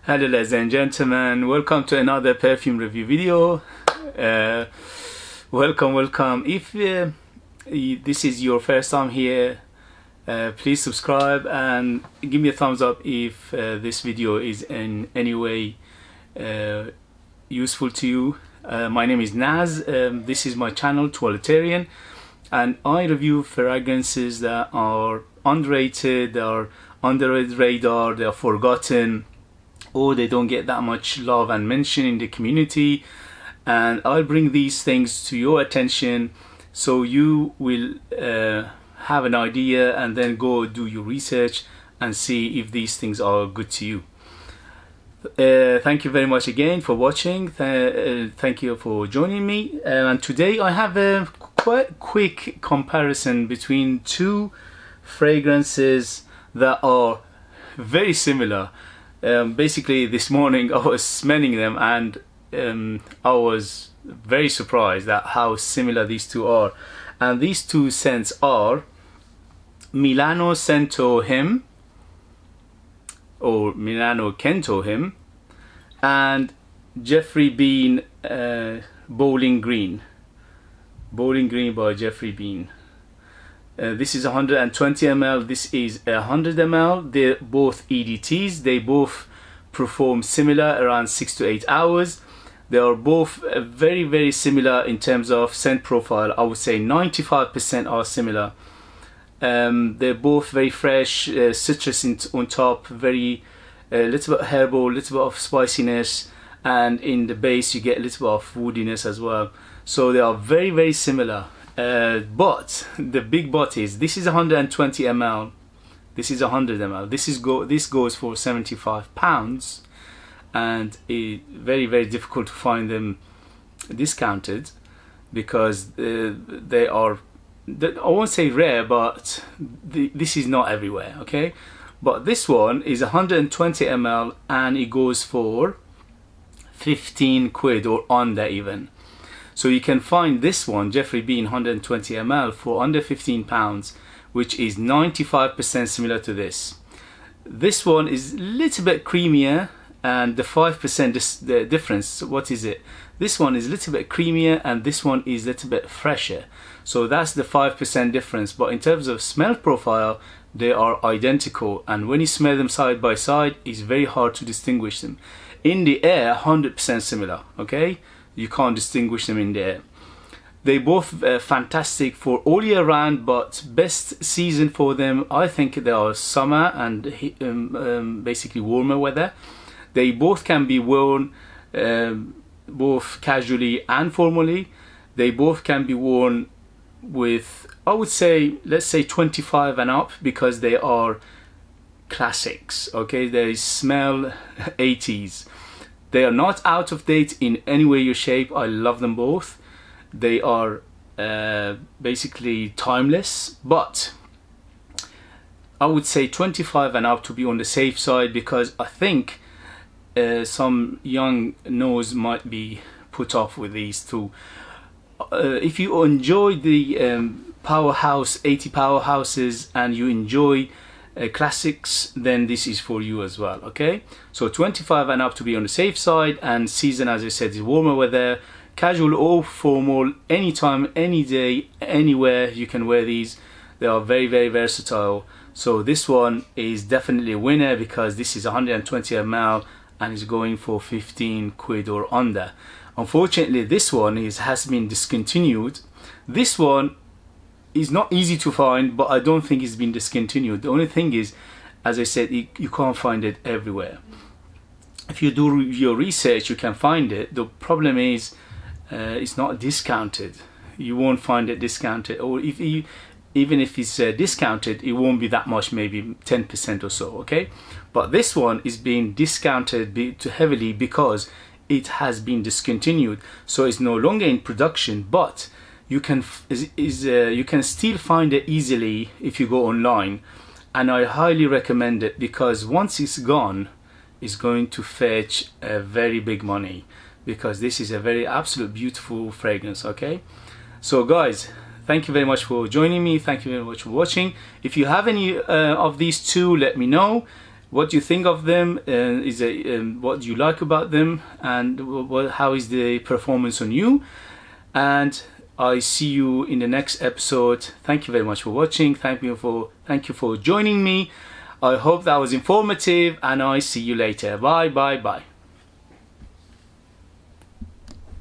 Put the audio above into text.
Hello ladies and gentlemen, welcome to another perfume review video. Welcome. If this is your first time here, please subscribe and give me a thumbs up if this video is in any way useful to you. My name is Naz. This is my channel Toiletterian, and I review fragrances that are underrated, they are under the radar, they are forgotten, or they don't get that much love and mention in the community, and I'll bring these things to your attention so you will have an idea and then go do your research and see if these things are good to you. Thank you very much again for watching. Thank you for joining me, and today I have a quite quick comparison between two fragrances that are very similar. Basically this morning I was smelling them and I was very surprised at how similar these two are, and these two scents are Milano Cento Him, or Milano Cento Him, and Geoffrey Beene Bowling Green by Geoffrey Beene. This is 120 ml, this is 100 ml. They're both EDTs. They both perform similar, around 6 to 8 hours. They are both very similar in terms of scent profile. I would say 95% are similar. They're both very fresh, citrus on top, very little bit herbal, little bit of spiciness, and in the base you get a little bit of woodiness as well. So they are very similar. But the big but is this is 120 ml, this is 100 ml. This goes for £75, and it's very difficult to find them discounted because they are, I won't say rare, but this is not everywhere, okay? But this one is 120 ml and it goes for 15 quid or under even. So you can find this one, Geoffrey Beene 120 ml, for under £15, which is 95% similar to this. This one is a little bit creamier, and the 5% the difference, what is it? This one is a little bit creamier and this one is a little bit fresher. So that's the 5% difference. But in terms of smell profile, they are identical, and when you smell them side by side, it's very hard to distinguish them. In the air, 100% similar, okay? You can't distinguish them in the air. They both fantastic for all year round, but best season for them, I think, they are summer and basically warmer weather. They both can be worn both casually and formally. They both can be worn with, I would say, let's say 25 and up, because they are classics, okay? They smell 80s. They are not out of date in any way or shape. I love them both. They are basically timeless, but I would say 25 and up to be on the safe side, because I think some young nose might be put off with these two. If you enjoy the powerhouse 80 powerhouses and you enjoy classics, then this is for you as well, okay? So 25 and up to be on the safe side, and season, as I said, is warmer weather, casual or formal, anytime, any day, anywhere you can wear these. They are very versatile. So this one is definitely a winner, because this is 120 ml and is going for 15 quid or under. Unfortunately, this one has been discontinued. This one is not easy to find, but I don't think it's been discontinued. The only thing is, as I said, you can't find it everywhere. If you do your research, you can find it. The problem is it's not discounted. You won't find it discounted, or even if it's discounted, it won't be that much, maybe 10% or so, okay? But this one is being discounted heavily because it has been discontinued, so it's no longer in production, but you can still find it easily if you go online, and I highly recommend it, because once it's gone, it's going to fetch a very big money, because this is a very absolute beautiful fragrance, okay? So guys, thank you very much for joining me. Thank you very much for watching. If you have any of these two, let me know. what you think of them, what you like about them, and how is the performance on you. And I see you in the next episode. Thank you very much for watching. Thank you for joining me. I hope that was informative, and I see you later. Bye bye bye.